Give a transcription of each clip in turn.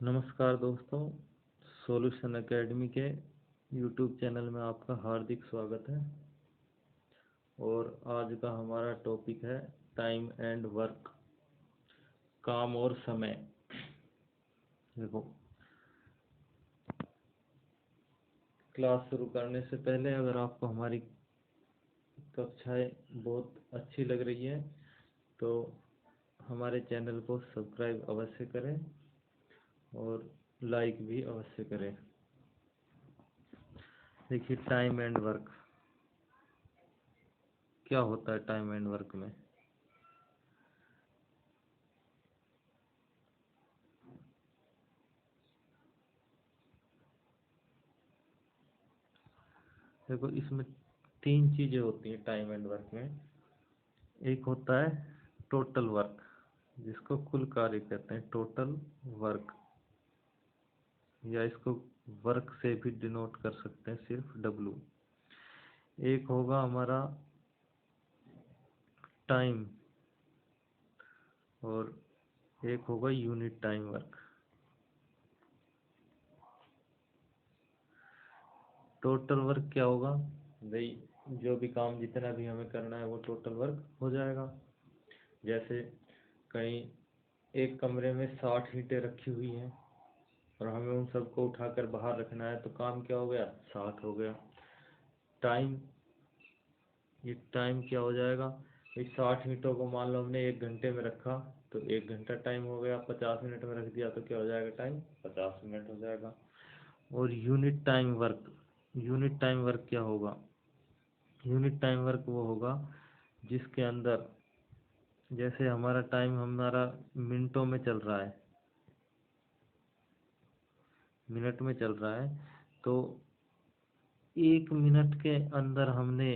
नमस्कार दोस्तों, solution academy के यूट्यूब चैनल में आपका हार्दिक स्वागत है। और आज का हमारा टॉपिक है टाइम एंड वर्क, काम और समय। देखो, क्लास शुरू करने से पहले अगर आपको हमारी कक्षाएं बहुत अच्छी लग रही है तो हमारे चैनल को सब्सक्राइब अवश्य करें और लाइक भी अवश्य करें। देखिए, टाइम एंड वर्क क्या होता है। टाइम एंड वर्क में देखो, इसमें तीन चीजें होती हैं टाइम एंड वर्क में। एक होता है टोटल वर्क, जिसको कुल कार्य कहते हैं, टोटल वर्क, या इसको वर्क से भी डिनोट कर सकते हैं, सिर्फ डब्लू। एक होगा हमारा टाइम और एक होगा unit time work. Total work क्या होगा भाई? जो भी काम जितना भी हमें करना है वो टोटल वर्क हो जाएगा। जैसे कहीं एक कमरे में 60 ईंटें रखी हुई हैं और हमें उन सबको उठाकर बाहर रखना है, तो काम क्या हो गया? 60 हो गया। टाइम, ये टाइम क्या हो जाएगा? इस 60 ईंटों को मान लो हमने 1 घंटे में रखा तो 1 घंटा टाइम हो गया। 50 मिनट में रख दिया तो क्या हो जाएगा? टाइम 50 मिनट हो जाएगा। और unit time work, unit time work क्या होगा? यूनिट टाइम वर्क वो होगा जिसके अंदर, जैसे हमारा टाइम हमारा मिनटों में चल रहा है, मिनट में चल रहा है, तो 1 मिनट के अंदर हमने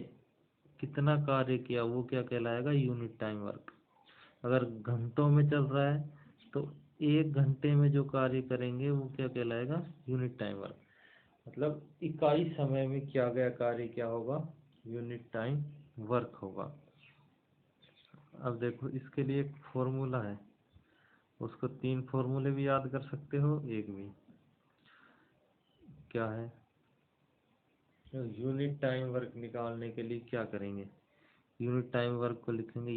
कितना कार्य किया वो क्या कहलाएगा? Unit time work. अगर घंटों में चल रहा है तो 1 घंटे में जो कार्य करेंगे वो क्या कहलाएगा? Unit time work. मतलब इकाई समय में किया गया कार्य क्या होगा? यूनिट टाइम वर्क होगा। अब देखो, इसके लिए एक फॉर्मूला है, उसको 3 फॉर्मूले भी याद कर सकते हो, एक भी। क्या है? तो यूनिट टाइम वर्क निकालने के लिए क्या करेंगे? यूनिट टाइम वर्क को लिखेंगे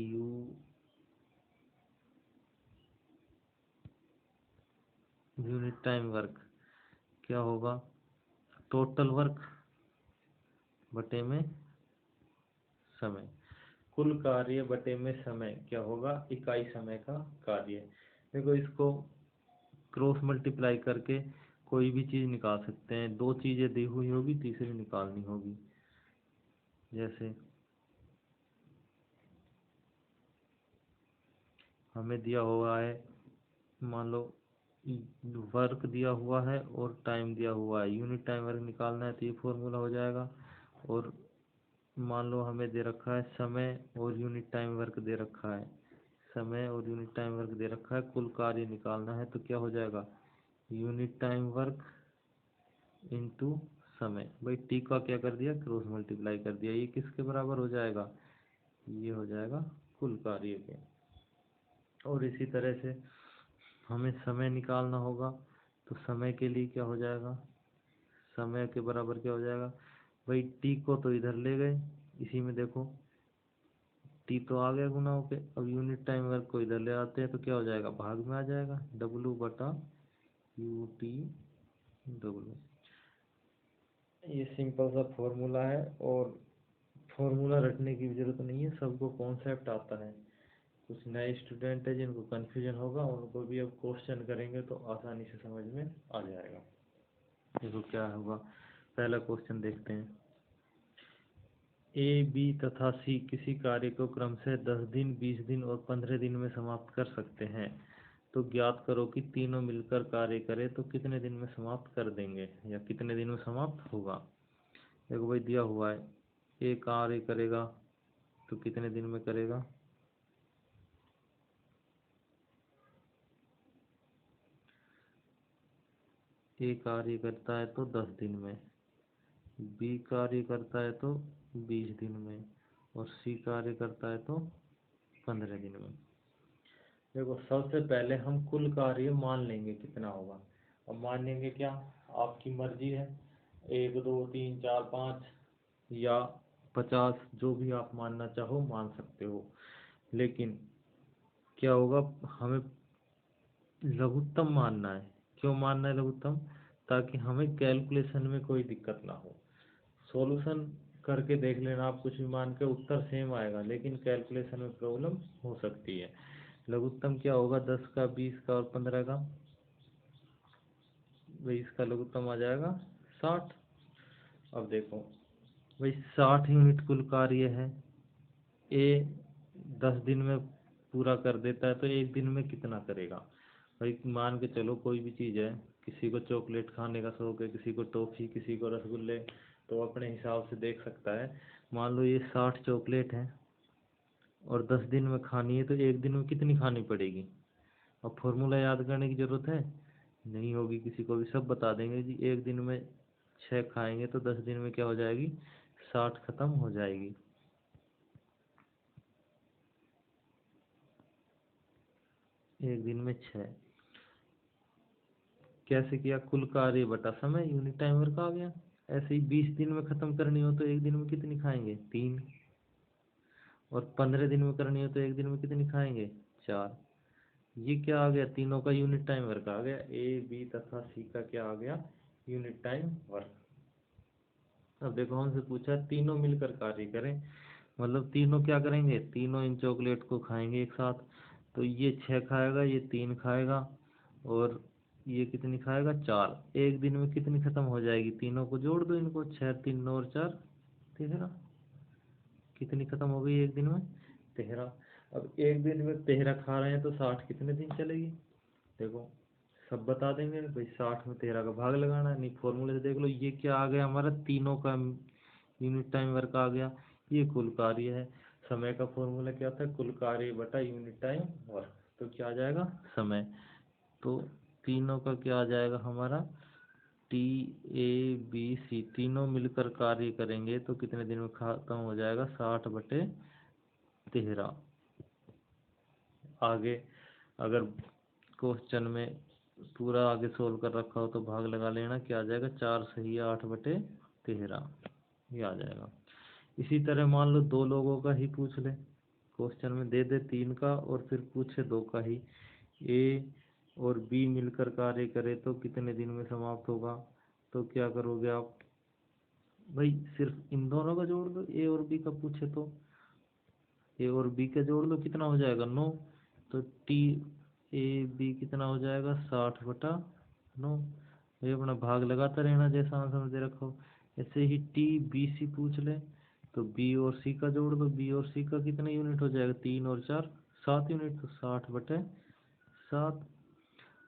यूनिट टाइम वर्क क्या होगा? टोटल वर्क बटे में समय, कुल कार्य बटे में समय क्या होगा? इकाई समय का कार्य। देखो, इसको क्रॉस मल्टीप्लाई करके कोई भी चीज निकाल सकते हैं। 2 चीजें दी हुई होगी, तीसरी निकालनी होगी। जैसे हमें दिया हुआ है, मान लो वर्क दिया हुआ है और टाइम दिया हुआ है, यूनिट टाइम वर्क निकालना है तो ये फॉर्मूला हो जाएगा। और मान लो हमें दे रखा है समय और यूनिट टाइम वर्क दे रखा है, समय और यूनिट टाइम वर्क दे रखा है, कुल कार्य निकालना है तो क्या हो जाएगा? यूनिट टाइम वर्क इंटू समय। भाई टी का क्या कर दिया? क्रॉस मल्टीप्लाई कर दिया। ये किसके बराबर हो जाएगा? ये हो जाएगा कुल कार्य के। और इसी तरह से हमें समय निकालना होगा तो समय के लिए क्या हो जाएगा? समय के बराबर क्या हो जाएगा? भाई टी को तो इधर ले गए, इसी में देखो टी तो आ गया गुना होके। अब यूनिट टाइम वर्क को इधर ले आते हैं तो क्या हो जाएगा? भाग में आ जाएगा, डब्लू बटा यू टी डब्लू। ये सिंपल सा फॉर्मूला है और फॉर्मूला रटने की भी जरूरत नहीं है, सबको कॉन्सेप्ट आता है। कुछ नए स्टूडेंट है जिनको कन्फ्यूजन होगा, उनको भी अब क्वेश्चन करेंगे तो आसानी से समझ में आ जाएगा। देखो क्या होगा, पहला क्वेश्चन देखते हैं। ए, बी तथा सी किसी कार्य को क्रम से 10 दिन, 20 दिन और 15 दिन में समाप्त कर सकते हैं। तो ज्ञात करो कि तीनों मिलकर कार्य करें तो कितने दिन में समाप्त कर देंगे, या कितने दिन में समाप्त होगा। देखो भाई, दिया हुआ है ए कार्य करेगा तो कितने दिन में करेगा? ए कार्य करता है तो 10 दिन में, बी कार्य करता है तो 20 दिन में और सी कार्य करता है तो 15 दिन में। देखो, सबसे पहले हम कुल कार्य मान लेंगे कितना होगा। अब मानेंगे क्या, आपकी मर्जी है, 1 2 3 4 5 या 50, जो भी आप मानना चाहो मान सकते हो। लेकिन क्या होगा, हमें लघुत्तम मानना है। क्यों मानना है लघुत्तम? ताकि हमें कैलकुलेशन में कोई दिक्कत ना हो। सॉल्यूशन करके देख लेना आप, कुछ भी मान के उत्तर सेम आएगा, लेकिन कैलकुलेशन में प्रॉब्लम हो सकती है। लघुत्तम क्या होगा, 10 का, 20 का और 15 का, 20 का लघुत्तम आ जाएगा 60। अब देखो भाई, 60 यूनिट कुल कार्य है, ए 10 दिन में पूरा कर देता है, तो एक दिन में कितना करेगा? भाई मान के चलो कोई भी चीज़ है, किसी को चॉकलेट खाने का शौक है, किसी को टॉफ़ी, किसी को रसगुल्ले, तो अपने हिसाब से देख सकता है। मान लो ये 60 चॉकलेट है और 10 दिन में खानी है, तो एक दिन में कितनी खानी पड़ेगी? अब फॉर्मूला याद करने की ज़रूरत है नहीं होगी, किसी को भी सब बता देंगे जी, एक दिन में 6 खाएंगे तो 10 दिन में क्या हो जाएगी, 60 खत्म हो जाएगी। एक दिन में 6 कैसे किया, कुल कार्य बटा समय, यूनिट टाइम वर्क आ गया। ऐसे ही 20 दिन में खत्म करनी हो तो एक दिन में कितनी खाएंगे, 3। और 15 दिन में करनी हो तो एक दिन में कितनी खाएंगे, 4। ये क्या आ गया, तीनों का यूनिट टाइम वर्क आ गया। ए बी तथा सी का क्या आ गया, यूनिट टाइम वर्क। अब देखो हमसे पूछा तीनों मिलकर कार्य करें, मतलब तीनों क्या करेंगे, तीनों इन चॉकलेट को खाएंगे एक साथ। तो ये 6 खाएगा, ये 3 खाएगा, और ये कितनी खाएगा, 4। एक दिन में कितनी खत्म हो जाएगी, तीनों को जोड़ दो इनको, 6 3 9 और 4 13। कितनी खत्म हो गई एक दिन में, 13। अब एक दिन में 13 खा रहे हैं तो 60 कितने दिन चलेगी? देखो सब बता देंगे भाई, 60 में 13 का भाग लगाना है। नहीं, फॉर्मूले से देख लो, ये क्या आ गया हमारा, तीनों का यूनिट टाइम वर्क आ गया। ये कुल कार्य है। समय का फॉर्मूला क्या था, कुल कार्य बटा यूनिट टाइम वर्क, तो क्या आ जाएगा, समय। तो तीनों का क्या आ जाएगा हमारा, टी ए बी सी, तीनों मिलकर कार्य करेंगे तो कितने दिन में खत्म हो जाएगा, 60/13। आगे अगर क्वेश्चन में पूरा आगे सोल्व कर रखा हो तो भाग लगा लेना, क्या आ जाएगा, 4 सही 8/13, ये आ जाएगा। इसी तरह मान लो दो लोगों का ही पूछ ले, क्वेश्चन में दे दे 3 का और फिर पूछे 2 का ही, ए और बी मिलकर कार्य करे तो कितने दिन में समाप्त होगा? तो क्या करोगे आप, भाई सिर्फ इन दोनों का जोड़ दो, ए और बी का पूछे तो ए और बी का जोड़ लो, कितना हो जाएगा, 9। तो टी ए बी कितना हो जाएगा, 60/9। ये अपना भाग लगाता रहना जैसा आंसर दे रखा हो। ऐसे ही टी बी सी पूछ ले तो बी और सी का जोड़ दो, बी और सी का कितना यूनिट हो जाएगा, 3 और 4 7 यूनिट, तो 60/7।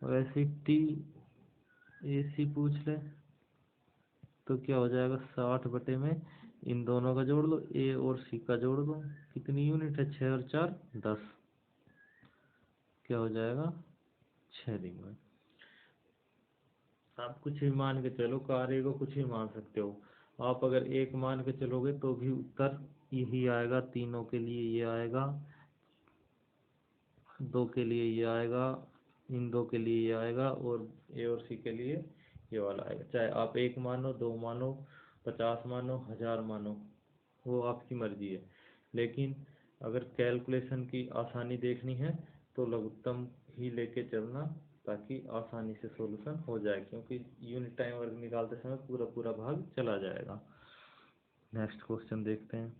और ऐसे ही टी ए सी पूछ ले तो क्या हो जाएगा, 60 में इन दोनों का जोड़ लो, ए और सी का जोड़ दो, कितनी यूनिट है, 6 और 4 10, क्या हो जाएगा, 6 दिन में। आप कुछ भी मान के चलो, कार्य को कुछ भी मान सकते हो। आप अगर एक मान के चलोगे तो भी उत्तर यही आएगा, तीनों के लिए ये आएगा, 2 के लिए ये आएगा, इन 2 के लिए ये आएगा, और ए और सी के लिए ये वाला आएगा। चाहे आप 1 मानो, 2 मानो, 50 मानो, 1000 मानो, वो आपकी मर्जी है। लेकिन अगर कैलकुलेशन की आसानी देखनी है तो लघुत्तम ही लेके चलना, ताकि आसानी से सॉल्यूशन हो जाए, क्योंकि यूनिट टाइम वर्क निकालते समय पूरा पूरा भाग चला जाएगा। नेक्स्ट क्वेश्चन देखते हैं।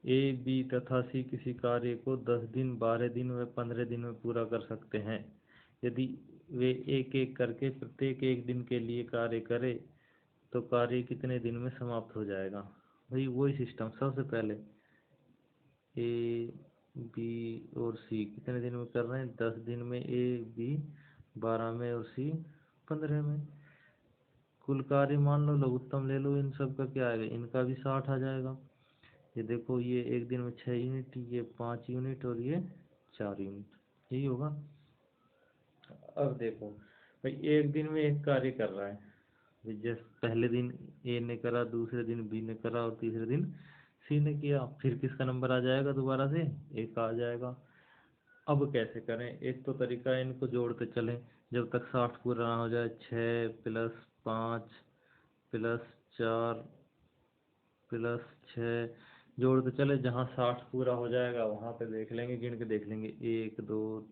ए बी तथा सी किसी कार्य को 10 दिन, 12 दिन व 15 दिन में पूरा कर सकते हैं। यदि वे एक एक करके प्रत्येक एक दिन के लिए कार्य करें तो कार्य कितने दिन में समाप्त हो जाएगा? भाई वही सिस्टम, सबसे पहले ए बी और सी कितने दिन में कर रहे हैं, 10 दिन में ए बी, 12 में और सी 15 में। कुल कार्य मान लो, लघुत्तम ले लो, इन सब का क्या आएगा, इनका भी 60 आ जाएगा। ये देखो, ये एक दिन में 6 यूनिट, ये 5 यूनिट और ये 4 यूनिट, यही होगा। अब देखो भाई, एक दिन में एक कार्य कर रहा है, जैसे पहले दिन ए ने करा, दूसरे दिन बी ने करा और तीसरे दिन सी ने किया, फिर किसका नंबर आ जाएगा, दोबारा से ए का आ जाएगा। अब कैसे करें, एक तो तरीका है इनको जोड़ते चलें जब तक 60 पूरा ना हो जाए। 6 + 5 + 4 + 6 जोड़ते चले, जहाँ 60 पूरा हो जाएगा वहाँ पे देख लेंगे, गिन के देख लेंगे। एक दो,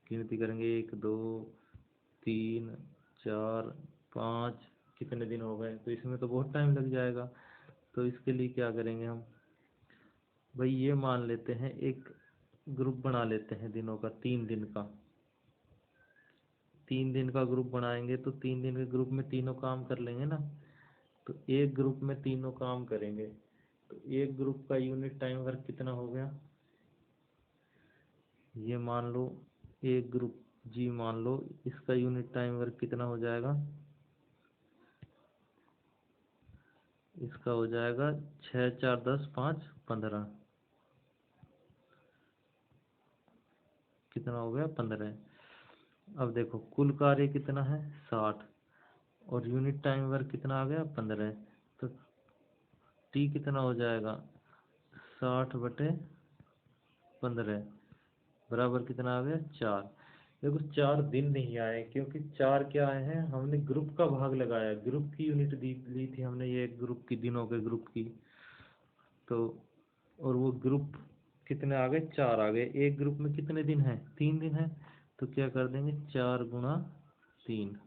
गिनती करेंगे, 1 2 3 4 5, कितने दिन हो गए, तो इसमें तो बहुत टाइम लग जाएगा। तो इसके लिए क्या करेंगे हम, भाई ये मान लेते हैं, एक ग्रुप बना लेते हैं दिनों का, 3 दिन का। 3 दिन का ग्रुप बनाएंगे तो 3 दिन के ग्रुप में तीनों काम कर लेंगे ना। तो एक ग्रुप में तीनों काम करेंगे, तो एक ग्रुप का यूनिट टाइम वर्क कितना हो गया, ये मान लो एक ग्रुप जी मान लो, इसका यूनिट टाइम वर्क कितना हो जाएगा, इसका हो जाएगा 6 × 4 = 10 = 5 = 15, कितना हो गया 15। अब देखो कुल कार्य कितना है 60, और यूनिट टाइम वर्क कितना आ गया 15, तो टी कितना हो जाएगा 60/15 बराबर कितना आ गया 4। देखो 4 दिन नहीं आए, क्योंकि 4 क्या आए हैं, हमने ग्रुप का भाग लगाया, ग्रुप की यूनिट ली थी हमने, ये ग्रुप की, दिनों के ग्रुप की। तो और वो ग्रुप कितने आ गए 4 आ गए। एक ग्रुप में कितने दिन हैं 3 दिन है, तो क्या कर देंगे 4 × 3,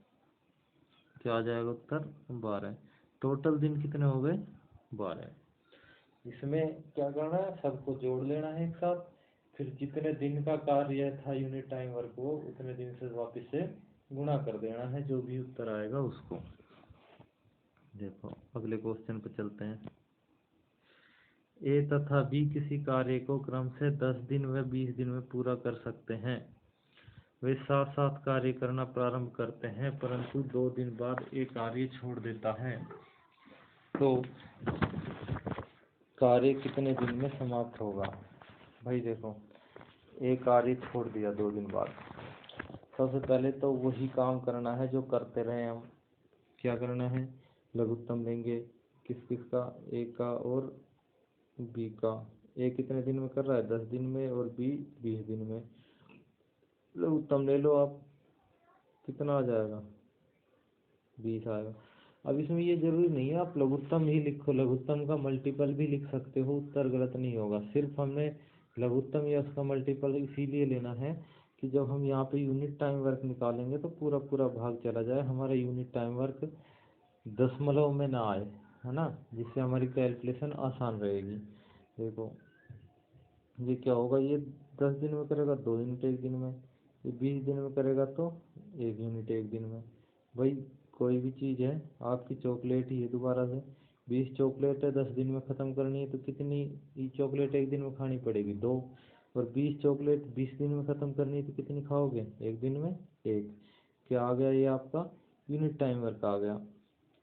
क्या आ जाएगा उत्तर 12। टोटल दिन कितने हो गए 12। इसमें क्या करना है, सबको जोड़ लेना है एक साथ, फिर जितने दिन का कार्य था यूनिट टाइम वर्क वो उतने दिन से वापस से गुणा कर देना है, जो भी उत्तर आएगा उसको। देखो अगले क्वेश्चन पे चलते हैं। ए तथा बी किसी कार्य को क्रम से 10 दिन व 20 दिन में पूरा कर सकते हैं। वे साथ साथ कार्य करना प्रारंभ करते हैं, परंतु 2 दिन बाद एक कार्य छोड़ देता है। तो कार्य कितने दिन में समाप्त होगा। भाई देखो एक कार्य छोड़ दिया 2 दिन बाद, सबसे पहले तो वही काम करना है जो करते रहे हम। क्या करना है, लघुत्तम लेंगे किस किस का, ए का और बी का। ए कितने दिन में कर रहा है 10 दिन में, और बी 20 दिन में। लघुत्तम ले लो आप, कितना आ जाएगा 20 आएगा। अब इसमें ये जरूरी नहीं है आप लघुत्तम ही लिखो, लघुत्तम का मल्टीपल भी लिख सकते हो, उत्तर गलत नहीं होगा। सिर्फ हमने लघुत्तम या उसका मल्टीपल इसीलिए लेना है कि जब हम यहाँ पे यूनिट टाइम वर्क निकालेंगे तो पूरा पूरा भाग चला जाए, हमारा यूनिट टाइम वर्क दशमलव में ना आए, है ना, जिससे हमारी कैलकुलेशन आसान रहेगी। देखो ये क्या होगा, ये 10 दिन में करेगा 2 यूनिट 1 दिन में, ये 20 दिन में करेगा तो 1 यूनिट 1 दिन में। भाई कोई भी चीज़ है, आपकी चॉकलेट ही है, दोबारा से 20 चॉकलेट है 10 दिन में ख़त्म करनी है, तो कितनी चॉकलेट 1 दिन में खानी पड़ेगी 2, और 20 चॉकलेट 20 दिन में ख़त्म करनी है तो कितनी खाओगे 1 दिन में 1। क्या आ गया, ये आपका यूनिट टाइम वर्क आ गया।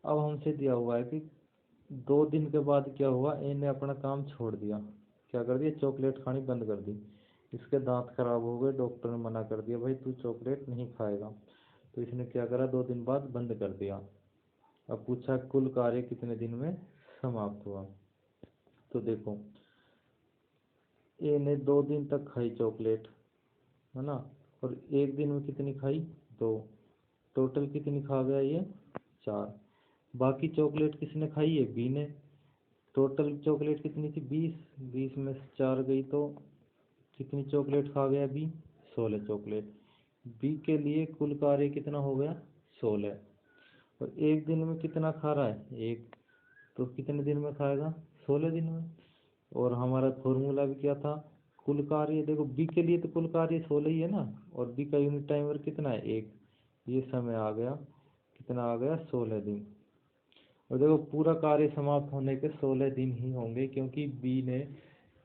अब हमसे दिया हुआ है कि 2 दिन के बाद क्या हुआ, ए ने अपना काम छोड़ दिया, क्या कर दिया चॉकलेट खानी बंद कर दी, इसके दांत खराब हो गए, डॉक्टर ने मना कर दिया भाई तू चॉकलेट नहीं खाएगा, तो इसने क्या करा 2 दिन बाद बंद कर दिया। अब पूछा कुल कार्य कितने दिन में समाप्त हुआ। तो देखो ए ने 2 दिन तक खाई चॉकलेट, है ना, और 1 दिन में कितनी खाई 2, टोटल कितनी खा गया ये 4। बाकी चॉकलेट किसने खाई है बी ने, टोटल चॉकलेट कितनी थी 20, 20 में से 4 गई तो कितनी चॉकलेट खा गया बी 16 चॉकलेट। बी के लिए कुल कार्य कितना हो गया 16, और 1 दिन में कितना खा रहा है 1, तो कितने दिन में खाएगा 16 दिन में। और हमारा फॉर्मूला भी क्या था, कुल कार्य, देखो बी के लिए तो कुल कार्य 16 ही है ना, और बी का यूनिट टाइमर कितना है 1, ये समय आ गया कितना आ गया 16 दिन। और देखो पूरा कार्य समाप्त होने के 16 दिन ही होंगे, क्योंकि बी ने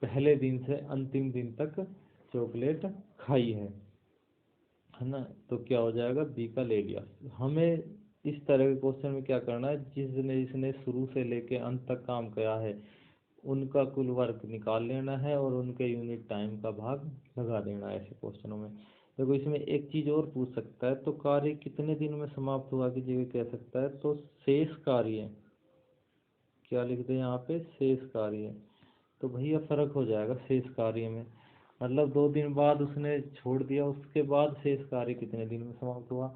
पहले दिन से अंतिम दिन तक चॉकलेट खाई है ना, तो क्या हो जाएगा बी का ले लिया। हमें इस तरह के क्वेश्चन में क्या करना है, जिसने शुरू से लेके अंत तक काम किया है उनका कुल वर्क निकाल लेना है और उनके यूनिट टाइम का भाग लगा देना है ऐसे क्वेश्चनों में। देखो इसमें एक चीज़ और पूछ सकता है, तो कार्य कितने दिन में समाप्त हुआ की जगह कह सकता है तो शेष कार्य, क्या लिख दे यहाँ पे शेष कार्य, तो भैया फर्क हो जाएगा शेष कार्य में। मतलब 2 दिन बाद उसने छोड़ दिया, उसके बाद शेष कार्य कितने दिन में समाप्त हुआ।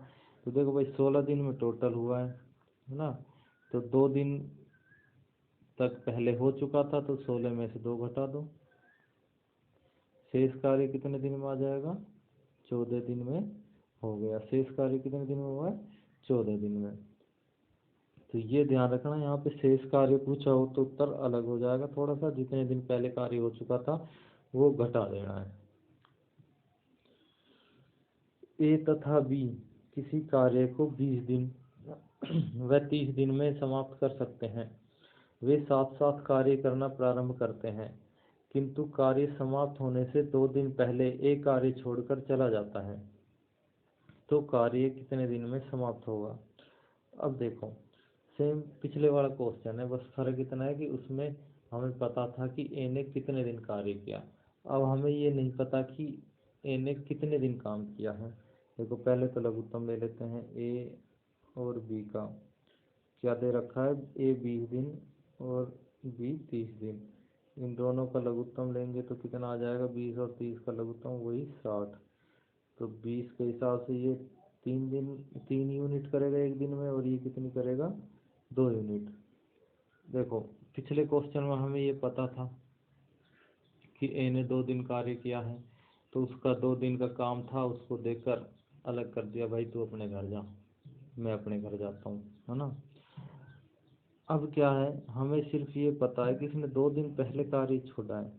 तो देखो भाई 16 दिन में टोटल हुआ है ना। तो 2 दिन तक पहले हो चुका था, तो 16 में से 2 घटा दो, शेष कार्य कितने दिन में आ जाएगा, 14 दिन में हो गया। शेष कार्य कितने दिन में हुआ है, 14 दिन में। तो ये ध्यान रखना, यहाँ पे शेष कार्य पूछा हो तो उत्तर अलग हो जाएगा थोड़ा सा, जितने दिन पहले कार्य हो चुका था वो घटा देना है। ए तथा बी किसी कार्य को 20 दिन व 30 दिन में समाप्त कर सकते हैं। वे साथ साथ कार्य करना प्रारंभ करते हैं, किंतु कार्य समाप्त होने से 2 दिन पहले एक कार्य छोड़कर चला जाता है, तो कार्य कितने दिन में समाप्त होगा। अब देखो सेम पिछले वाला क्वेश्चन है, बस फर्क इतना है कि उसमें हमें पता था कि ए ने कितने दिन कार्य किया। अब हमें ये नहीं पता कि ए ने कितने दिन काम किया है। देखो पहले तो लघुत्तम ले लेते हैं, ए और बी का क्या दे रखा है, ए 20 दिन और बी 30 दिन। इन दोनों का लघुत्तम लेंगे तो कितना आ जाएगा, 20 और 30 का लघुत्तम वही 60। तो 20 के हिसाब से ये 3 यूनिट करेगा एक दिन में, और ये कितनी करेगा, 2 यूनिट। देखो पिछले क्वेश्चन में हमें ये पता था कि ए ने 2 दिन कार्य किया है, तो उसका 2 दिन का काम था, उसको देखकर अलग कर दिया, भाई तू अपने घर जा, मैं अपने घर जाता हूँ, है ना। अब क्या है, हमें सिर्फ ये पता है कि इसने 2 दिन पहले कार्य छोड़ा है।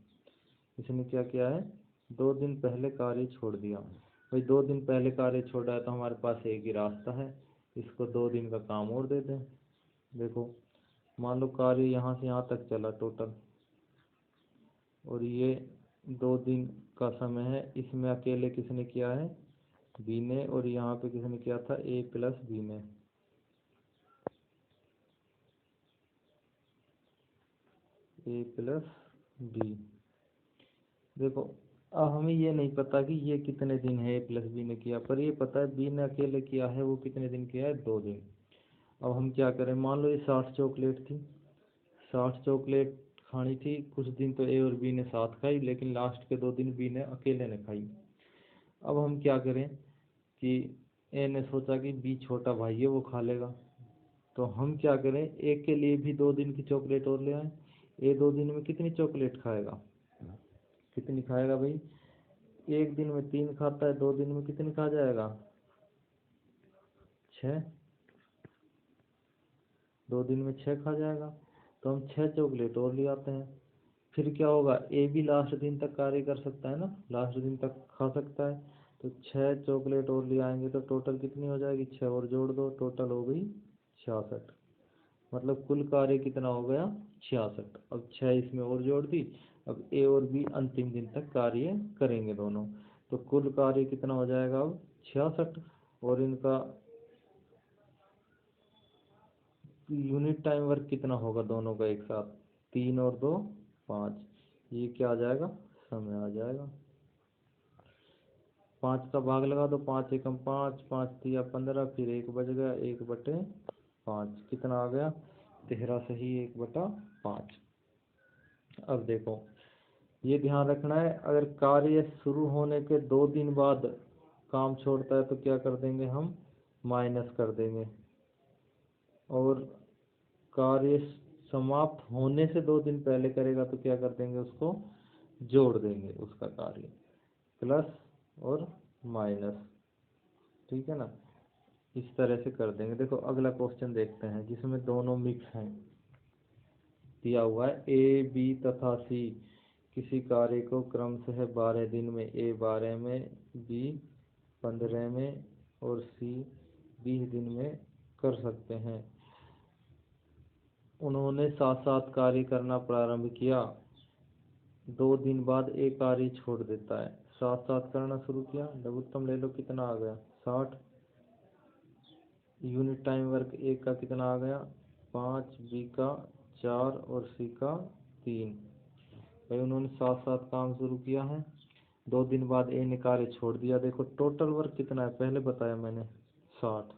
इसने क्या किया है, 2 दिन पहले कार्य छोड़ दिया। भाई 2 दिन पहले कार्य छोड़ा है तो हमारे पास एक ही रास्ता है, इसको 2 दिन का काम और दे दें। देखो मान लो कार्य यहाँ से यहाँ तक चला टोटल, और ये 2 दिन का समय है, इसमें अकेले किसने किया है, बी ने, और यहाँ पे किसने किया था, ए प्लस बी ने। ए प्लस बी। देखो अब हमें ये नहीं पता कि ये कितने दिन है ए प्लस बी ने किया, पर ये पता है बी ने अकेले किया है, वो कितने दिन किया है, 2 दिन। अब हम क्या करें, मान लो ये 60 चॉकलेट थी, 60 चॉकलेट खानी थी, कुछ दिन तो ए और बी ने साथ खाई, लेकिन लास्ट के 2 दिन बी ने अकेले ने खाई। अब हम क्या करें कि ए ने सोचा कि बी छोटा भाई है वो खा लेगा, तो हम क्या करें, एक के लिए भी 2 दिन की चॉकलेट और ले आए। ए 2 दिन में कितनी चॉकलेट खाएगा, कितनी खाएगा भाई, एक दिन में 3 खाता है, 2 दिन में कितनी खा जाएगा, 6। 2 दिन में 6 खा जाएगा, तो हम 6 चॉकलेट और ले आते हैं। फिर क्या होगा, ए भी लास्ट दिन तक कार्य कर सकता है ना, लास्ट दिन तक खा सकता है, तो 6 चॉकलेट और ले आएंगे तो टोटल कितनी हो जाएगी, 6 और जोड़ दो, टोटल हो गई 66। मतलब कुल कार्य कितना हो गया, 66। अब 6 इसमें और जोड़ दी। अब ए और बी अंतिम दिन तक कार्य करेंगे दोनों, तो कुल कार्य कितना हो जाएगा अब, 66। और इनका यूनिट टाइम वर्क कितना होगा दोनों का एक साथ, 3 और 2 5। ये क्या आ जाएगा, समय आ जाएगा। 5 का भाग लगा दो, 5 एकम 5, 5 तिया 15, फिर 1 बच गया, 1/5 कितना आ गया, 13 सही 1/5। अब देखो ये ध्यान रखना है, अगर कार्य शुरू होने के 2 दिन बाद काम छोड़ता है तो क्या कर देंगे हम, माइनस कर देंगे। और कार्य समाप्त होने से 2 दिन पहले करेगा तो क्या कर देंगे, उसको जोड़ देंगे, उसका कार्य प्लस और माइनस, ठीक है ना, इस तरह से कर देंगे। देखो अगला क्वेश्चन देखते हैं जिसमें दोनों मिक्स हैं। दिया हुआ है ए बी तथा सी किसी कार्य को क्रमशः 12 दिन में ए 12 में, बी 15 में और सी 20 दिन में कर सकते हैं। उन्होंने साथ साथ कार्य करना प्रारंभ किया, 2 दिन बाद एक कार्य छोड़ देता है, साथ साथ करना शुरू किया, लघुत्तम ले लो कितना आ गया, 60। यूनिट टाइम वर्क ए का कितना आ गया, 5, बी का 4 और सी का 3। भाई उन्होंने साथ साथ काम शुरू किया है, 2 दिन बाद ए ने कार्य छोड़ दिया। देखो टोटल वर्क कितना है, पहले बताया मैंने 60।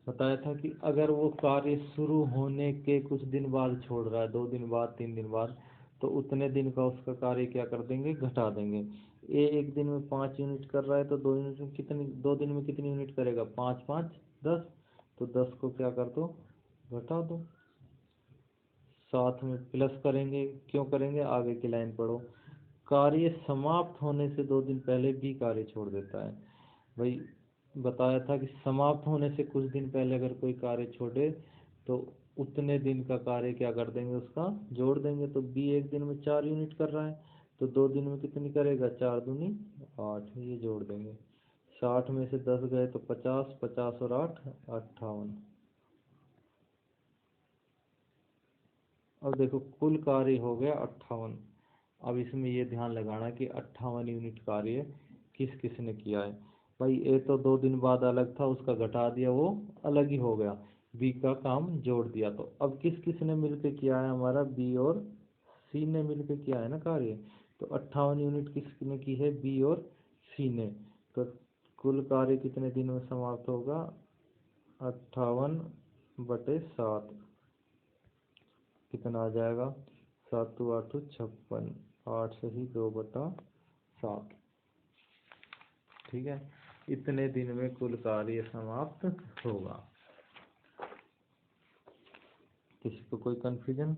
बताया था कि अगर वो कार्य शुरू होने के कुछ दिन बाद छोड़ रहा है, 2 दिन बाद 3 दिन बाद, तो उतने दिन का उसका कार्य क्या कर देंगे, घटा देंगे। ए एक दिन में 5 यूनिट कर रहा है तो 2 यूनिट में कितनी, 2 दिन में कितनी यूनिट करेगा, 5 5 10। तो 10 को क्या कर दो, घटा दो। साथ में प्लस करेंगे, क्यों करेंगे, आगे की लाइन पढ़ो। कार्य समाप्त होने से 2 दिन पहले बी कार्य छोड़ देता है। भाई बताया था कि समाप्त होने से कुछ दिन पहले अगर कोई कार्य छोड़े तो उतने दिन का कार्य क्या कर देंगे, उसका जोड़ देंगे। तो बी एक दिन में 4 यूनिट कर रहा है तो 2 दिन में कितनी करेगा, 4 दूनी 8, ये जोड़ देंगे। 60 में से 10 गए तो 50, 50 और 8 58। अब देखो कुल कार्य हो गया 58। अब इसमें ये ध्यान लगाना कि 58 यूनिट कार्य किस किस ने किया है। भाई ए तो 2 दिन बाद अलग था, उसका घटा दिया, वो अलग ही हो गया। बी का काम जोड़ दिया। तो अब किस किस ने मिलकर किया है, हमारा बी और सी ने मिलकर किया है ना कार्य। तो 58 यूनिट किसने की है, बी और सी ने। तो कुल कार्य कितने दिन में समाप्त होगा, 58/7 कितना आ जाएगा, 7 8 56, 8 से ही 2/7। ठीक है, इतने दिन में कुल कार्य समाप्त होगा। किसी को कोई कंफ्यूजन।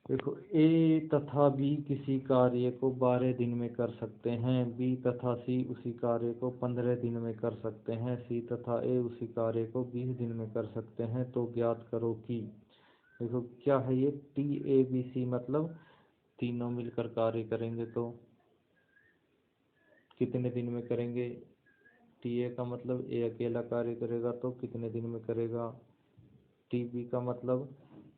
देखो ए तथा बी किसी कार्य को 12 दिन में कर सकते हैं, बी तथा सी उसी कार्य को 15 दिन में कर सकते हैं, सी तथा ए उसी कार्य को 20 दिन में कर सकते हैं। तो ज्ञात करो कि, देखो क्या है ये, टी ए बी सी मतलब तीनों मिलकर कार्य करेंगे तो कितने दिन में करेंगे। टी ए का मतलब ए अकेला कार्य करेगा तो कितने दिन में करेगा। टी बी का मतलब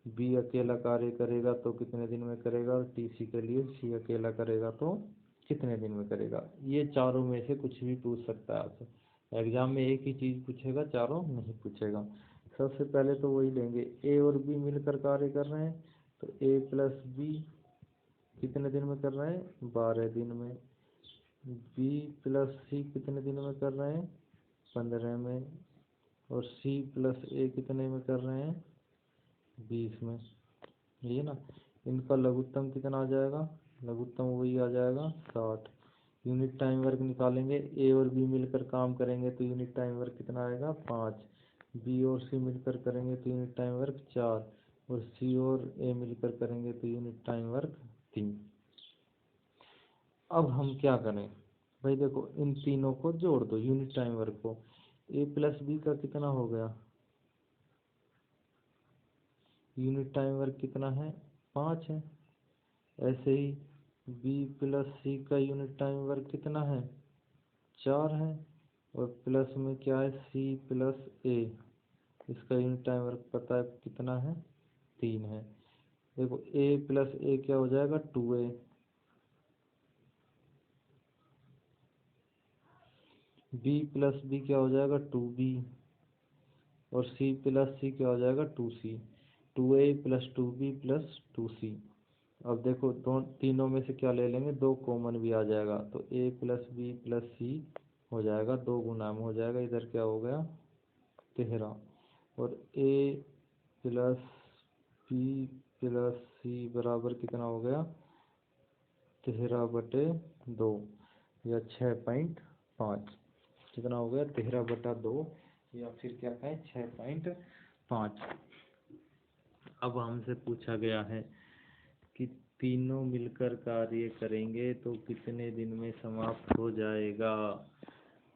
बी अकेला कार्य करेगा तो कितने दिन में करेगा। और टी सी के लिए सी अकेला करेगा तो कितने दिन में करेगा। ये चारों में से कुछ भी पूछ सकता है आपसे। एग्जाम में एक ही चीज़ पूछेगा, चारों नहीं पूछेगा। सबसे पहले तो वही लेंगे, ए और बी मिलकर कार्य कर रहे हैं तो ए प्लस बी कितने दिन में कर रहे हैं, 12 दिन में। बी प्लस सी कितने दिन में कर रहे हैं, 15 में। और सी प्लस ए कितने में कर रहे हैं, 20 में। ये ना, इनका लघुत्तम कितना आ जाएगा, लघुत्तम वही आ जाएगा 60। यूनिट टाइम वर्क निकालेंगे, ए और बी मिलकर काम करेंगे तो यूनिट टाइम वर्क कितना आएगा, 5। बी और सी मिलकर करेंगे तो यूनिट टाइम वर्क 4। और सी और ए मिलकर करेंगे तो यूनिट टाइम वर्क 3। अब हम क्या करें, भाई देखो इन तीनों को जोड़ दो यूनिट टाइम वर्क को। ए प्लस बी का कितना हो गया, यूनिट टाइम वर्क कितना है, 5 है। ऐसे ही बी प्लस सी का यूनिट टाइम वर्क कितना है, 4 है। और प्लस में क्या है, सी प्लस ए, इसका यूनिट टाइम वर्क पता है कितना है, 3 है। देखो ए प्लस ए क्या हो जाएगा, 2a। बी प्लस बी क्या हो जाएगा, 2b। और सी प्लस सी क्या हो जाएगा, 2c। 2a plus 2b plus 2c। अब देखो दो तीनों में से क्या ले लेंगे, 2 कॉमन भी आ जाएगा तो a प्लस बी प्लस सी हो जाएगा, 2 गुना में हो जाएगा। इधर क्या हो गया, 13। और a प्लस बी प्लस सी बराबर कितना हो गया, 13/2 या 6.5। कितना हो गया, 13/2 या फिर क्या कहें, 6.5। अब हमसे पूछा गया है कि तीनों मिलकर कार्य करेंगे तो कितने दिन में समाप्त हो जाएगा।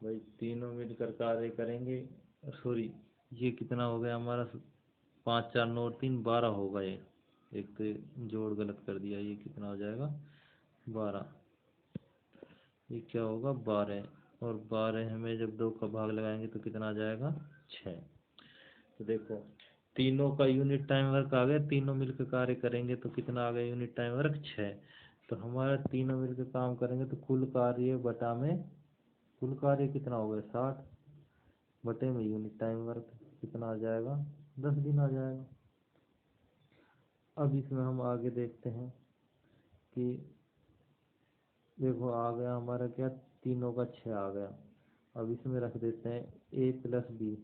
भाई तीनों मिलकर कार्य करेंगे, सॉरी ये कितना हो गया हमारा, 5 4 9 और 3 12 होगा। ये एक तो जोड़ गलत कर दिया, ये कितना हो जाएगा, 12। ये क्या होगा, 12। और 12 में जब 2 का भाग लगाएंगे तो कितना आ जाएगा, 6। तो देखो तीनों का यूनिट टाइम वर्क आ गया, तीनों मिलकर कार्य करेंगे तो कितना आ गया, यूनिट टाइम वर्क 6। तो हमारा तीनों मिलकर काम करेंगे तो कुल कार्य बटा में, कुल कार्य कितना हो गया, 60 बटे में यूनिट टाइम वर्क कितना आ जाएगा, 10 दिन आ जाएगा। अब इसमें हम आगे देखते हैं कि देखो आ गया हमारा क्या, तीनों का 6 आ गया। अब इसमें रख देते हैं ए प्लस बी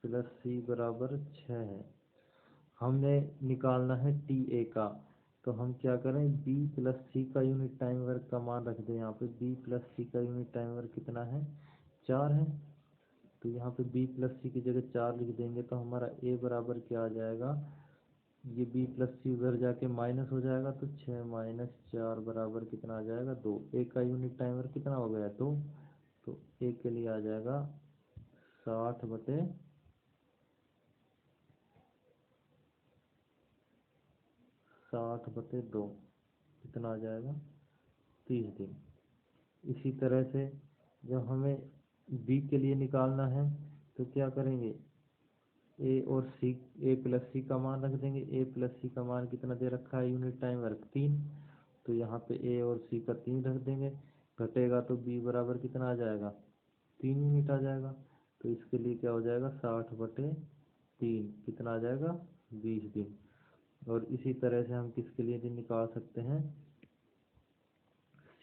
प्लस सी बराबर 6 है। हमने निकालना है टी ए का, तो हम क्या करें, बी प्लस सी का यूनिट टाइम वर्क का मान रख दें। यहाँ पे बी प्लस सी का यूनिट टाइम वर्क कितना है, 4 है। तो यहाँ पे बी प्लस सी की जगह 4 लिख देंगे, तो हमारा ए बराबर क्या आ जाएगा, ये बी प्लस सी उधर जाके माइनस हो जाएगा, तो 6 माइनस 4 बराबर कितना आ जाएगा, 2। ए का यूनिट टाइम वर्क कितना हो गया, 2। तो ए के लिए आ जाएगा 60/2, कितना आ जाएगा, 30 दिन। इसी तरह से जब हमें बी के लिए निकालना है तो क्या करेंगे, ए और सी, ए प्लस सी का मान रख देंगे। ए प्लस सी का मान कितना दे रखा है, यूनिट टाइम वर्क 3। तो यहाँ पे ए और सी का 3 रख देंगे, घटेगा तो बी बराबर कितना आ जाएगा, 3 यूनिट आ जाएगा। तो इसके लिए क्या हो जाएगा, 60/3 कितना आ जाएगा, 20 दिन। और इसी तरह से हम किसके लिए भी निकाल सकते हैं,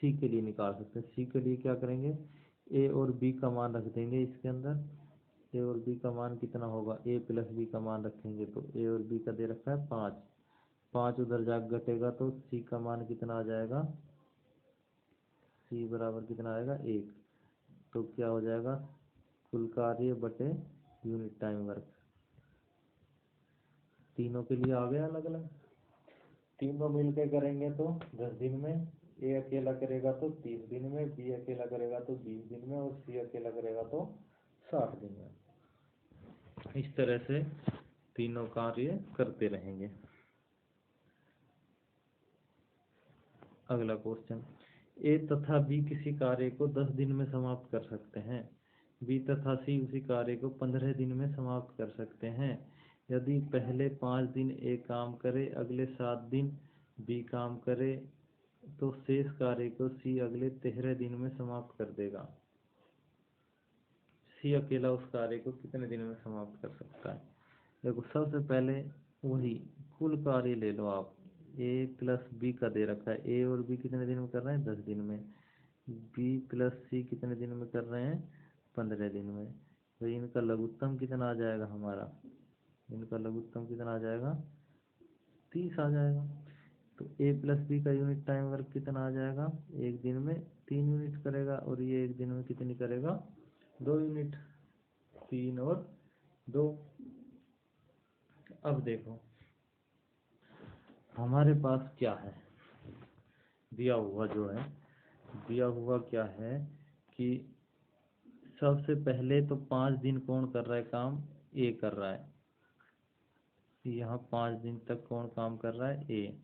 सी के लिए निकाल सकते हैं। सी के लिए क्या करेंगे, ए और बी का मान रख देंगे इसके अंदर। ए और बी का मान कितना होगा, ए प्लस बी का मान रखेंगे, तो ए और बी का दे रखा है 5। 5 उधर जाकर घटेगा तो सी का मान कितना आ जाएगा, सी बराबर कितना आएगा, 1। तो क्या हो जाएगा, कुल कार्य बटे यूनिट टाइम वर्क। तीनों के लिए आ गया अलग अलग, तीनों मिलकर करेंगे तो 10 दिन में, ए अकेला करेगा तो 30 दिन में, बी अकेला करेगा तो 20 दिन में, और सी अकेला करेगा तो 60 दिन में। इस तरह से तीनों कार्य करते रहेंगे। अगला क्वेश्चन, ए तथा बी किसी कार्य को 10 दिन में समाप्त कर सकते हैं, बी तथा सी उसी कार्य को 15 दिन में समाप्त कर सकते हैं। यदि पहले 5 दिन ए काम करे, अगले 7 दिन बी काम करे, तो शेष कार्य को सी अगले 13 दिन में समाप्त कर देगा। सी अकेला उस कार्य को कितने दिन में समाप्त कर सकता है। देखो सबसे पहले वही कुल कार्य ले लो आप, ए प्लस बी का दे रखा है, ए और बी कितने दिन में कर रहे हैं, 10 दिन में। बी प्लस सी कितने दिन में कर रहे हैं, 15 दिन में। तो इनका लघुत्तम कितना आ जाएगा हमारा, इनका लघुत्तम कितना आ जाएगा, 30 आ जाएगा। तो ए प्लस बी का यूनिट टाइम वर्क कितना आ जाएगा, एक दिन में 3 यूनिट करेगा, और ये एक दिन में कितनी करेगा, 2 यूनिट। 3 और 2। अब देखो हमारे पास क्या है, दिया हुआ जो है, दिया हुआ क्या है कि सबसे पहले तो 5 दिन कौन कर रहा है काम, ए कर रहा है। यहाँ 5 दिन तक कौन काम कर रहा है, ए।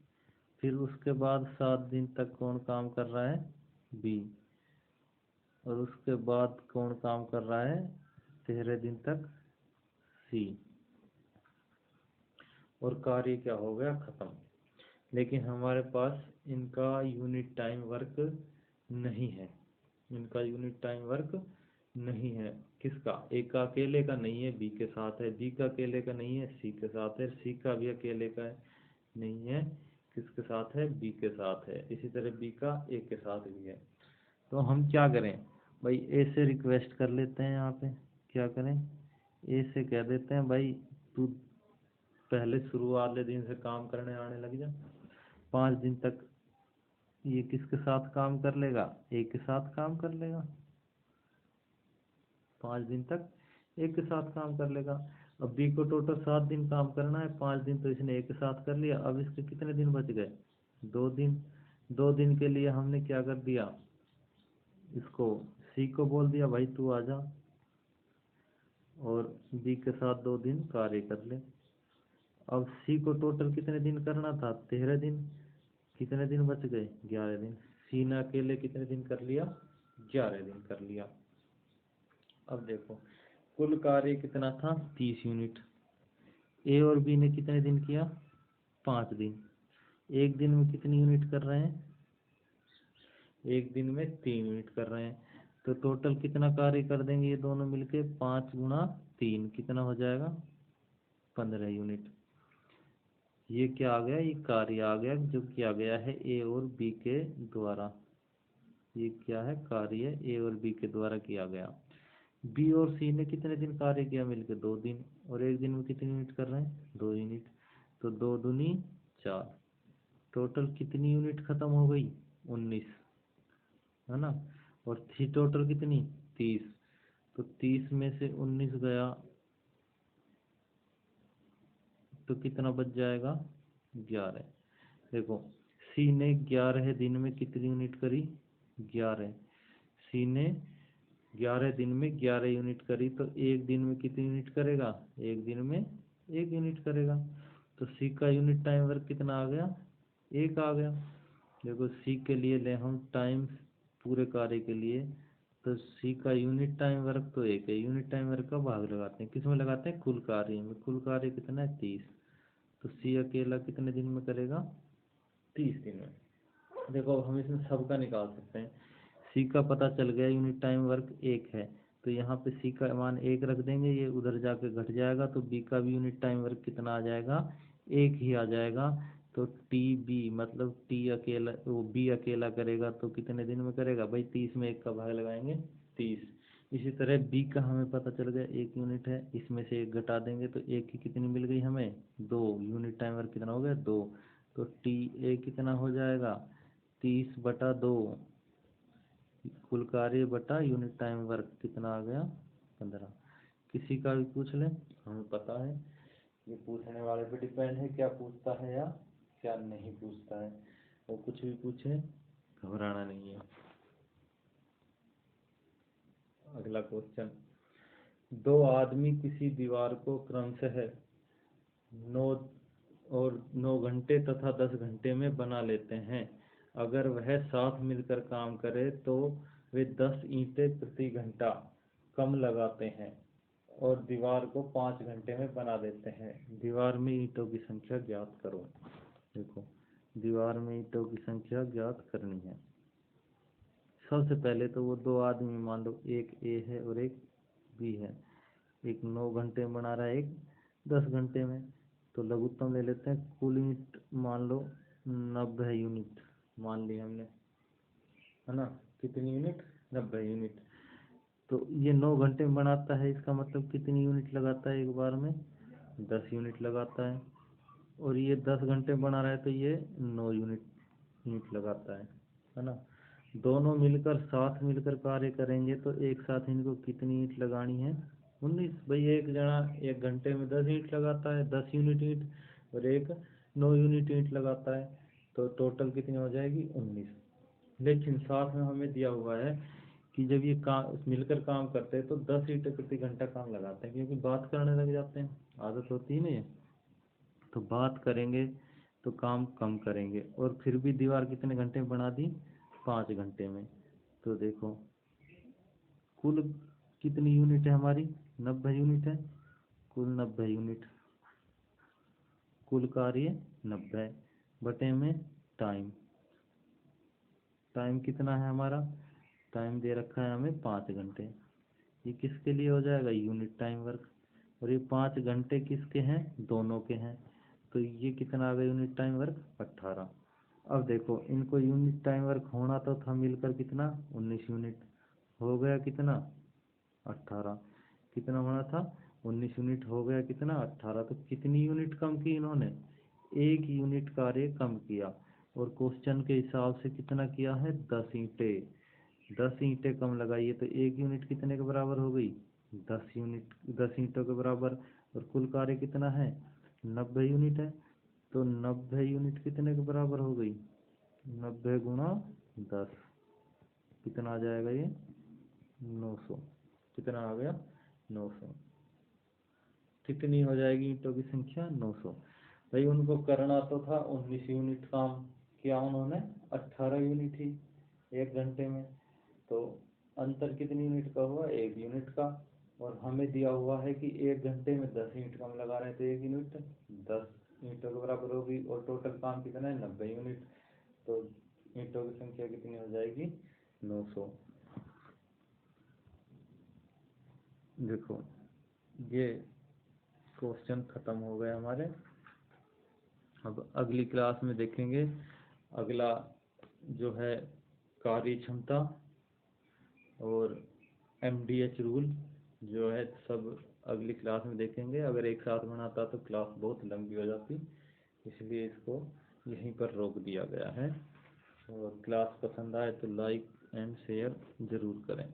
फिर उसके बाद 7 दिन तक कौन काम कर रहा है, बी। और उसके बाद कौन काम कर रहा है, 13 दिन तक, सी। और कार्य क्या हो गया, खत्म। लेकिन हमारे पास इनका यूनिट टाइम वर्क नहीं है, इनका यूनिट टाइम वर्क नहीं है। किसका, ए का अकेले का नहीं है, बी के साथ है। बी का अकेले का नहीं है, सी के साथ है। सी का भी अकेले का नहीं है, किसके साथ है, बी के साथ है। इसी तरह बी का ए के साथ भी है। तो हम क्या करें भाई, ए से रिक्वेस्ट कर लेते हैं। यहाँ पे क्या करें, ए से कह देते हैं भाई तू पहले शुरुआत वाले दिन से काम करने आने लग जा। 5 दिन तक ये किसके साथ काम कर लेगा, ए के साथ काम कर लेगा। 5 दिन तक एक के साथ काम कर लेगा। अब बी को टोटल 7 दिन काम करना है, 5 दिन तो इसने एक के साथ कर लिया। अब इसके कितने दिन बच गए, 2 दिन। 2 दिन के लिए हमने क्या कर दिया, इसको सी को बोल दिया भाई तू आजा, और बी के साथ 2 दिन कार्य कर ले। अब सी को टोटल कितने दिन करना था, 13 दिन। कितने दिन बच गए, 11 दिन। सी ने अकेले कितने दिन कर लिया, 11 दिन कर लिया। अब देखो कुल कार्य कितना था, 30 यूनिट। ए और बी ने कितने दिन किया, 5 दिन। एक दिन में कितनी यूनिट कर रहे हैं, एक दिन में 3 यूनिट कर रहे हैं। तो टोटल कितना कार्य कर देंगे ये दोनों मिलके, 5 गुणा 3 कितना हो जाएगा, 15 यूनिट। ये क्या आ गया, ये कार्य आ गया जो किया गया है ए और बी के द्वारा। ये क्या है, कार्य ए और बी के द्वारा किया गया। बी और सी ने कितने दिन कार्य किया मिलकर, 2 दिन। और एक दिन में कितनी यूनिट कर रहे हैं, 2 यूनिट। तो 2 दूनी 4, टोटल कितनी यूनिट खत्म हो गई? 19, है ना। और थी टोटल कितनी? 30। तो 30 में से 19 गया तो कितना बच जाएगा? 11। देखो, सी ने 11 दिन में कितनी यूनिट करी? 11। सी ने 11 दिन में 11 यूनिट करी, तो एक दिन में कितनी यूनिट करेगा? एक दिन में 1 यूनिट करेगा। तो सी का यूनिट टाइम वर्क कितना आ गया? 1 आ गया। देखो, सी के लिए ले हम टाइम पूरे कार्य के लिए, तो सी का यूनिट टाइम वर्क तो 1 है। यूनिट टाइम वर्क का भाग लगाते हैं, किस में लगाते हैं? कुल कार्य में। कुल कार्य कितना है? 30। तो सी अकेला कितने दिन में करेगा? 30 दिन में। देखो, अब हम इसमें सबका निकाल सकते हैं। सी का पता चल गया, यूनिट टाइम वर्क 1 है, तो यहाँ पे सी का मान 1 रख देंगे, ये उधर जाके घट जाएगा, तो बी का भी यूनिट टाइम वर्क कितना आ जाएगा? 1 ही आ जाएगा। तो टी बी मतलब टी अकेला, वो बी अकेला करेगा तो कितने दिन में करेगा भाई? 30 में 1 का भाग लगाएंगे, 30। इसी तरह बी का हमें पता चल गया 1 यूनिट है, इसमें से 1 घटा देंगे तो 1 की कितनी मिल गई हमें? 2। यूनिट टाइम वर्क कितना हो गया? 2। तो टी ए कितना हो जाएगा? 30/2। कुल कार्य बटा यूनिट टाइम वर्क कितना आ गया? 15। किसी का भी पूछ ले, हमें पता है ये पूछने वाले पे डिपेंड है, क्या पूछता है या क्या नहीं पूछता है। वो कुछ भी पूछे, घबराना नहीं है। अगला क्वेश्चन, 2 आदमी किसी दीवार को क्रमशः 9 और 9 घंटे तथा 10 घंटे में बना लेते हैं। अगर वह साथ मिलकर काम करे तो वे 10 ईंटें प्रति घंटा कम लगाते हैं और दीवार को 5 घंटे में बना देते हैं। दीवार में ईंटों की संख्या ज्ञात करो। देखो, दीवार में ईंटों की संख्या ज्ञात करनी है। सबसे पहले तो वो 2 आदमी, मान लो एक ए है और एक बी है। एक 9 घंटे में बना रहा है, एक 10 घंटे में। तो लघुत्तम ले लेते हैं। कुल यूनिट मान लो 90 यूनिट मान ली हमने, है ना। कितनी यूनिट? 90 यूनिट। तो ये 9 घंटे में बनाता है, इसका मतलब कितनी यूनिट लगाता है एक बार में? 10 यूनिट लगाता है। और ये 10 घंटे में बना रहा है तो ये 9 यूनिट लगाता है ना। दोनों मिलकर साथ मिलकर कार्य करेंगे तो एक साथ इनको कितनी ईंट लगानी है? 19। भाई, एक जना 1 घंटे में 10 ईंट लगाता है, 10 यूनिट ईंट, और एक 9 यूनिट ईंट लगाता है, तो टोटल कितनी हो जाएगी? 19। लेकिन साथ में हमें दिया हुआ है कि जब ये काम मिलकर काम करते हैं तो 10 ईंटें प्रति घंटा काम लगाते हैं, क्योंकि बात करने लग जाते हैं, आदत होती है ना ये। तो बात करेंगे तो काम कम करेंगे, और फिर भी दीवार कितने घंटे में बना दी? 5 घंटे में। तो देखो, कुल कितनी यूनिट है हमारी? 90 यूनिट है। कुल 90 यूनिट, कुल कार्य 90 बटे में टाइम। टाइम कितना है हमारा? टाइम दे रखा है हमें 5 घंटे। ये किसके लिए हो जाएगा? Unit time work. और ये 5 घंटे किसके हैं? दोनों के हैं। तो ये कितना आ गया यूनिट टाइम वर्क? 18। अब देखो, इनको यूनिट टाइम वर्क होना तो था मिलकर कितना? 19 यूनिट। हो गया कितना? 18। कितना होना था? 19 यूनिट। हो गया कितना? 18। तो कितनी यूनिट कम की इन्होंने? 1 यूनिट कार्य कम किया। और क्वेश्चन के हिसाब से कितना किया है? 10 ईंटें। 10 ईंटें कम लगाइए तो 1 यूनिट कितने के बराबर हो गई? 10 यूनिट, 10 ईंटों के बराबर। और कुल कार्य कितना है? 90 यूनिट है। तो 90 यूनिट कितने के बराबर हो गई? 90 गुणा 10, कितना आ जाएगा ये? 900। कितना आ गया? 900। कितनी हो जाएगी ईंटों की संख्या? 900। भाई, उनको करना तो था 19 यूनिट काम, किया उन्होंने 18 यूनिट ही 1 घंटे में। तो अंतर कितनी यूनिट का हुआ? 1 यूनिट का। और हमें दिया हुआ है कि 1 घंटे में 10 ईंट कम लगा रहे हैं, तो 1 यूनिट 10 ईंटों के बराबर होगी। और टोटल काम कितना है? 90 यूनिट। तो ईंटों की संख्या कितनी हो जाएगी? 900। देखो, ये क्वेश्चन खत्म हो गए हमारे। अब अगली क्लास में देखेंगे अगला जो है कार्य क्षमता और एमडीएच रूल जो है, सब अगली क्लास में देखेंगे। अगर एक साथ बनाता तो क्लास बहुत लंबी हो जाती। इसलिए इसको यहीं पर रोक दिया गया है। और क्लास पसंद आए तो लाइक एंड शेयर ज़रूर करें।